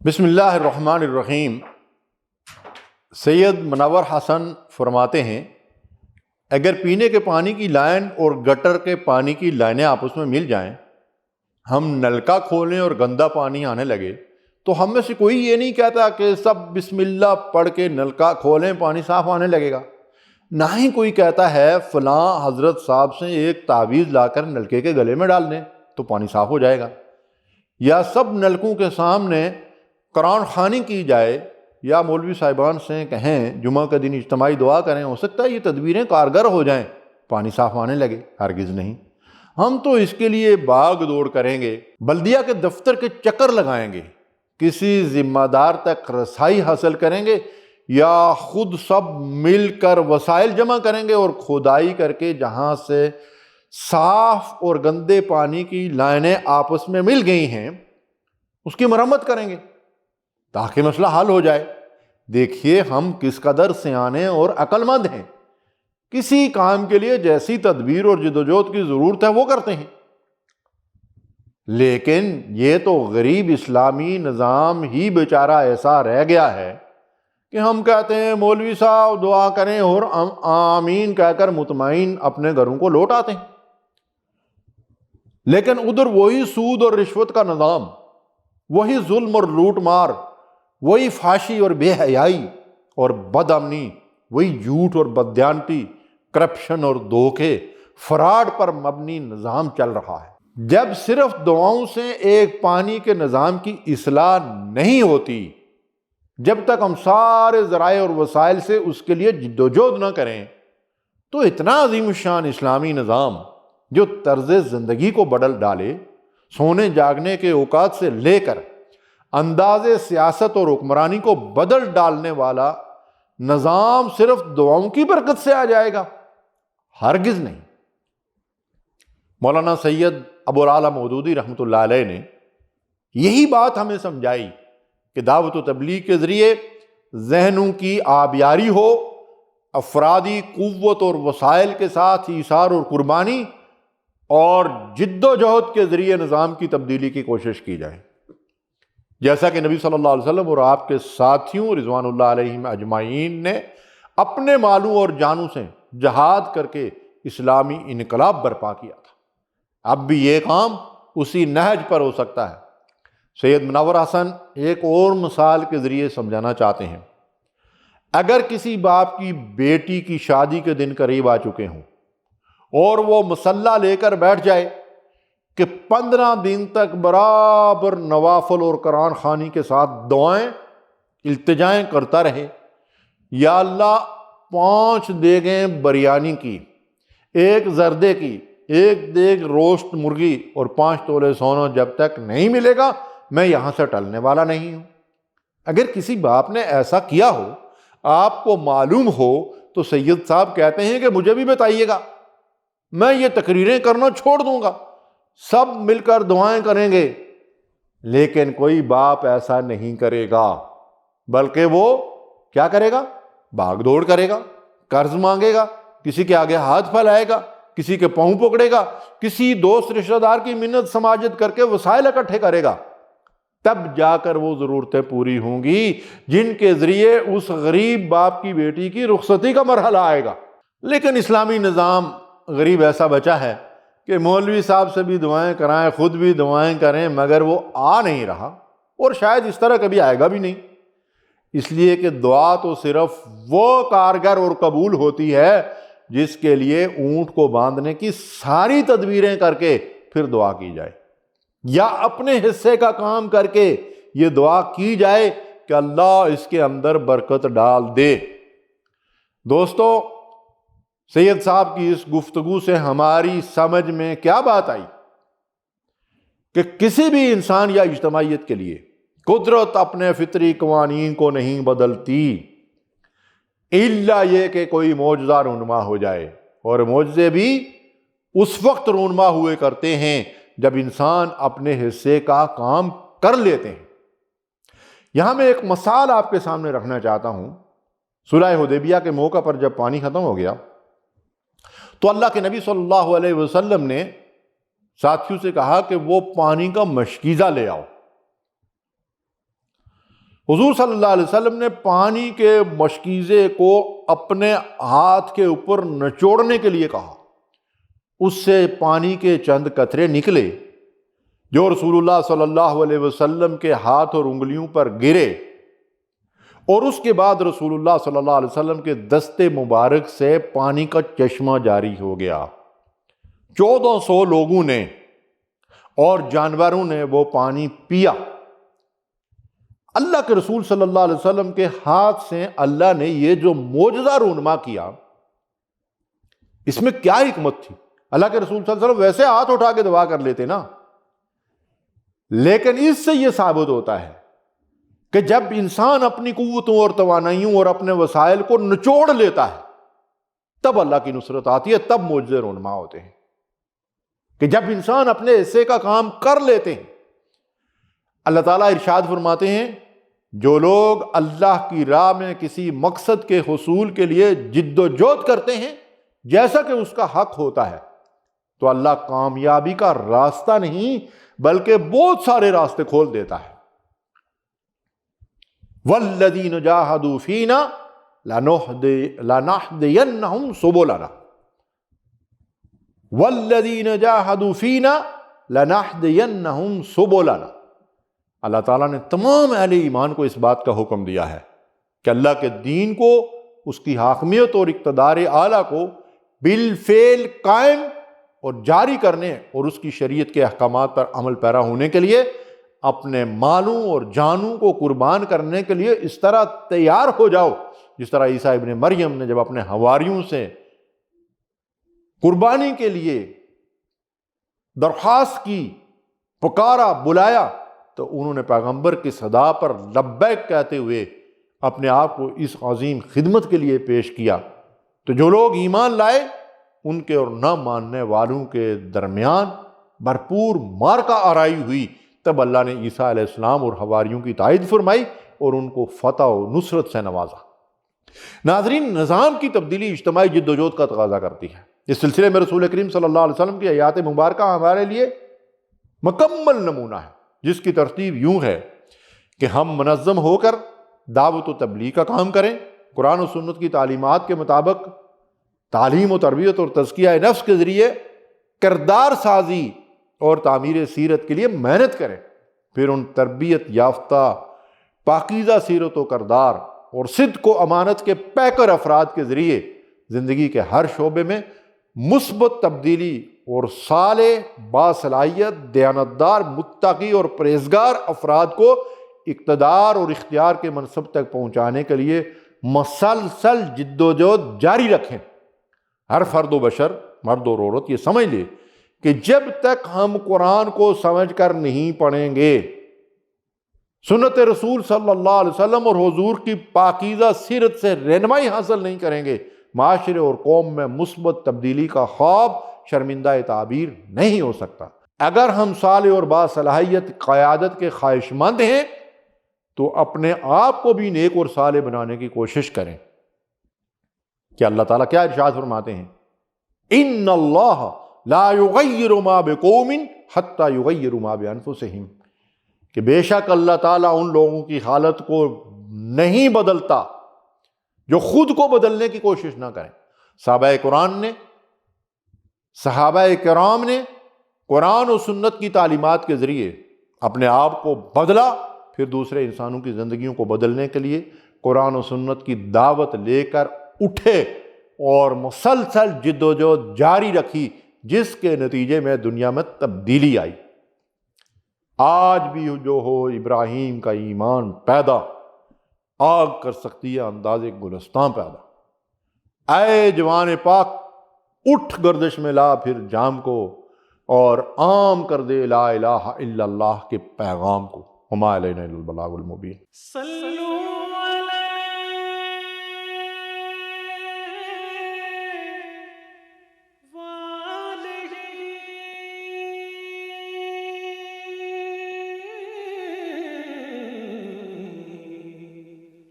بسم اللہ الرحمن الرحیم۔ سید منور حسن فرماتے ہیں اگر پینے کے پانی کی لائن اور گٹر کے پانی کی لائنیں آپس میں مل جائیں، ہم نلکا کھولیں اور گندا پانی آنے لگے تو ہم میں سے کوئی یہ نہیں کہتا کہ سب بسم اللہ پڑھ کے نلکا کھولیں پانی صاف آنے لگے گا، نہ ہی کوئی کہتا ہے فلاں حضرت صاحب سے ایک تعویذ لا کر نلکے کے گلے میں ڈال دیں تو پانی صاف ہو جائے گا، یا سب نلکوں کے سامنے قرآن خوانی کی جائے، یا مولوی صاحبان سے کہیں جمعہ کا دن اجتماعی دعا کریں، ہو سکتا ہے یہ تدبیریں کارگر ہو جائیں، پانی صاف آنے لگے۔ ہرگز نہیں، ہم تو اس کے لیے باغ دوڑ کریں گے، بلدیہ کے دفتر کے چکر لگائیں گے، کسی ذمہ دار تک رسائی حاصل کریں گے، یا خود سب مل کر وسائل جمع کریں گے اور کھودائی کر کے جہاں سے صاف اور گندے پانی کی لائنیں آپس میں مل گئی ہیں اس کی مرمت کریں گے تاکہ مسئلہ حل ہو جائے۔ دیکھیے ہم کس قدر سیانے اور عقل مند ہیں، کسی کام کے لیے جیسی تدبیر اور جدوجہد کی ضرورت ہے وہ کرتے ہیں، لیکن یہ تو غریب اسلامی نظام ہی بیچارہ ایسا رہ گیا ہے کہ ہم کہتے ہیں مولوی صاحب دعا کریں اور آمین کہہ کر مطمئن اپنے گھروں کو لوٹ آتے ہیں، لیکن ادھر وہی سود اور رشوت کا نظام، وہی ظلم اور لوٹ مار، وہی فحاشی اور بے حیائی اور بد امنی، وہی جھوٹ اور بددیانتی، کرپشن اور دھوکے، فراڈ پر مبنی نظام چل رہا ہے۔ جب صرف دعاؤں سے ایک پانی کے نظام کی اصلاح نہیں ہوتی، جب تک ہم سارے ذرائع اور وسائل سے اس کے لیے جدوجہد نہ کریں، تو اتنا عظیم الشان اسلامی نظام جو طرز زندگی کو بدل ڈالے، سونے جاگنے کے اوقات سے لے کر انداز سیاست اور حکمرانی کو بدل ڈالنے والا نظام صرف دعاؤں کی برکت سے آ جائے گا؟ ہرگز نہیں۔ مولانا سید ابو العالیٰ مودودی رحمۃ اللہ علیہ نے یہی بات ہمیں سمجھائی کہ دعوت و تبلیغ کے ذریعے ذہنوں کی آبیاری ہو، افرادی قوت اور وسائل کے ساتھ ایثار اور قربانی اور جد و جہد کے ذریعے نظام کی تبدیلی کی کوشش کی جائے، جیسا کہ نبی صلی اللہ علیہ وسلم اور آپ کے ساتھیوں رضوان اللہ علیہم اجمعین نے اپنے مالوں اور جانوں سے جہاد کر کے اسلامی انقلاب برپا کیا تھا۔ اب بھی یہ کام اسی نہج پر ہو سکتا ہے۔ سید منور حسن ایک اور مثال کے ذریعے سمجھانا چاہتے ہیں۔ اگر کسی باپ کی بیٹی کی شادی کے دن قریب آ چکے ہوں اور وہ مصلی لے کر بیٹھ جائے کہ 15 دن تک برابر نوافل اور قرآن خوانی کے ساتھ دعائیں التجائیں کرتا رہے، یا اللہ 5 دیگیں بریانی کی، 1 زردے کی، 1 دیگ روسٹ مرغی اور 5 تولے سونا جب تک نہیں ملے گا میں یہاں سے ٹلنے والا نہیں ہوں۔ اگر کسی باپ نے ایسا کیا ہو، آپ کو معلوم ہو، تو سید صاحب کہتے ہیں کہ مجھے بھی بتائیے گا، میں یہ تقریریں کرنا چھوڑ دوں گا، سب مل کر دعائیں کریں گے۔ لیکن کوئی باپ ایسا نہیں کرے گا، بلکہ وہ کیا کرے گا؟ بھاگ دوڑ کرے گا، قرض مانگے گا، کسی کے آگے ہاتھ پھیلائے گا، کسی کے پاؤں پکڑے گا، کسی دوست رشتہ دار کی منت سماجت کر کے وسائل اکٹھے کرے گا، تب جا کر وہ ضرورتیں پوری ہوں گی جن کے ذریعے اس غریب باپ کی بیٹی کی رخصتی کا مرحلہ آئے گا۔ لیکن اسلامی نظام غریب ایسا بچا ہے کہ مولوی صاحب سے بھی دعائیں کرائیں، خود بھی دعائیں کریں، مگر وہ آ نہیں رہا، اور شاید اس طرح کبھی آئے گا بھی نہیں، اس لیے کہ دعا تو صرف وہ کارگر اور قبول ہوتی ہے جس کے لیے اونٹ کو باندھنے کی ساری تدبیریں کر کے پھر دعا کی جائے، یا اپنے حصے کا کام کر کے یہ دعا کی جائے کہ اللہ اس کے اندر برکت ڈال دے۔ دوستو، سید صاحب کی اس گفتگو سے ہماری سمجھ میں کیا بات آئی کہ کسی بھی انسان یا اجتماعیت کے لیے قدرت اپنے فطری قوانین کو نہیں بدلتی، الا یہ کہ کوئی معجزہ رونما ہو جائے، اور معجزے بھی اس وقت رونما ہوئے کرتے ہیں جب انسان اپنے حصے کا کام کر لیتے ہیں۔ یہاں میں ایک مثال آپ کے سامنے رکھنا چاہتا ہوں۔ صلح حدیبیہ کے موقع پر جب پانی ختم ہو گیا تو اللہ کے نبی صلی اللہ علیہ وسلم نے ساتھیوں سے کہا کہ وہ پانی کا مشکیزہ لے آؤ۔ حضور صلی اللہ علیہ وسلم نے پانی کے مشکیزے کو اپنے ہاتھ کے اوپر نچوڑنے کے لیے کہا، اس سے پانی کے چند قطرے نکلے جو رسول اللہ صلی اللہ علیہ وسلم کے ہاتھ اور انگلیوں پر گرے، اور اس کے بعد رسول اللہ صلی اللہ علیہ وسلم کے دست مبارک سے پانی کا چشمہ جاری ہو گیا۔ 1400 لوگوں نے اور جانوروں نے وہ پانی پیا۔ اللہ کے رسول صلی اللہ علیہ وسلم کے ہاتھ سے اللہ نے یہ جو معجزہ رونما کیا، اس میں کیا حکمت تھی؟ اللہ کے رسول صلی اللہ علیہ وسلم ویسے ہاتھ اٹھا کے دعا کر لیتے نا، لیکن اس سے یہ ثابت ہوتا ہے کہ جب انسان اپنی قوتوں اور توانائیوں اور اپنے وسائل کو نچوڑ لیتا ہے تب اللہ کی نصرت آتی ہے، تب معجزے رونما ہوتے ہیں۔ کہ جب انسان اپنے حصے کا کام کر لیتے ہیں، اللہ تعالیٰ ارشاد فرماتے ہیں جو لوگ اللہ کی راہ میں کسی مقصد کے حصول کے لیے جد و جہد کرتے ہیں جیسا کہ اس کا حق ہوتا ہے، تو اللہ کامیابی کا راستہ نہیں بلکہ بہت سارے راستے کھول دیتا ہے۔ وَالَّذِينَ جَاهَدُوا فِينَا لَنَهْدِيَنَّهُمْ سُبُلَنَا وَالَّذِينَ جَاهَدُوا فِينَا لَنَهْدِيَنَّهُمْ سُبُلَنَا۔ اللہ تعالیٰ نے تمام اہل ایمان کو اس بات کا حکم دیا ہے کہ اللہ کے دین کو، اس کی حاکمیت اور اقتدار اعلیٰ کو بالفعل قائم اور جاری کرنے اور اس کی شریعت کے احکامات پر عمل پیرا ہونے کے لیے اپنے مالوں اور جانوں کو قربان کرنے کے لیے اس طرح تیار ہو جاؤ جس طرح عیسیٰ ابن مریم نے جب اپنے حواریوں سے قربانی کے لیے درخواست کی، پکارا، بلایا، تو انہوں نے پیغمبر کی صدا پر لبیک کہتے ہوئے اپنے آپ کو اس عظیم خدمت کے لیے پیش کیا۔ تو جو لوگ ایمان لائے ان کے اور نہ ماننے والوں کے درمیان بھرپور مارکہ آرائی ہوئی، تب اللہ نے عیسیٰ علیہ السلام اور حواریوں کی تائید فرمائی اور ان کو فتح و نصرت سے نوازا۔ ناظرین، نظام کی تبدیلی اجتماعی جد و جہد کا تقاضا کرتی ہے۔ اس سلسلے میں رسول کریم صلی اللہ علیہ وسلم کی حیات مبارکہ ہمارے لیے مکمل نمونہ ہے، جس کی ترتیب یوں ہے کہ ہم منظم ہو کر دعوت و تبلیغ کا کام کریں، قرآن و سنت کی تعلیمات کے مطابق تعلیم و تربیت اور تزکیہ نفس کے ذریعے کردار سازی اور تعمیر سیرت کے لیے محنت کریں، پھر ان تربیت یافتہ پاکیزہ سیرت و کردار اور صدق و امانت کے پیکر افراد کے ذریعے زندگی کے ہر شعبے میں مثبت تبدیلی اور صالح، باصلاحیت، دیانتدار، متقی اور پرہیزگار افراد کو اقتدار اور اختیار کے منصب تک پہنچانے کے لیے مسلسل جد و جہد جاری رکھیں۔ ہر فرد و بشر، مرد اور عورت یہ سمجھ لے کہ جب تک ہم قرآن کو سمجھ کر نہیں پڑھیں گے، سنت رسول صلی اللہ علیہ وسلم اور حضور کی پاکیزہ سیرت سے رہنمائی حاصل نہیں کریں گے، معاشرے اور قوم میں مثبت تبدیلی کا خواب شرمندہ تعبیر نہیں ہو سکتا۔ اگر ہم صالح اور باصلاحیت قیادت کے خواہش مند ہیں تو اپنے آپ کو بھی نیک اور صالح بنانے کی کوشش کریں۔ کہ اللہ تعالیٰ کیا ارشاد فرماتے ہیں؟ ان اللہ لا یغیر ما بقوم حتی یغیروا ما بانفسہم، کہ بے شک اللہ تعالیٰ ان لوگوں کی حالت کو نہیں بدلتا جو خود کو بدلنے کی کوشش نہ کریں۔ صحابہ کرام نے قرآن و سنت کی تعلیمات کے ذریعے اپنے آپ کو بدلا، پھر دوسرے انسانوں کی زندگیوں کو بدلنے کے لیے قرآن و سنت کی دعوت لے کر اٹھے اور مسلسل جد و جہد جاری رکھی، جس کے نتیجے میں دنیا میں تبدیلی آئی۔ آج بھی جو ہو ابراہیم کا ایمان پیدا، آگ کر سکتی ہے انداز گلستان پیدا۔ اے جوان پاک، اٹھ گردش میں لا پھر جام کو، اور عام کر دے لا الہ الا اللہ کے پیغام کو۔ وما علینا الا البلاغ المبین۔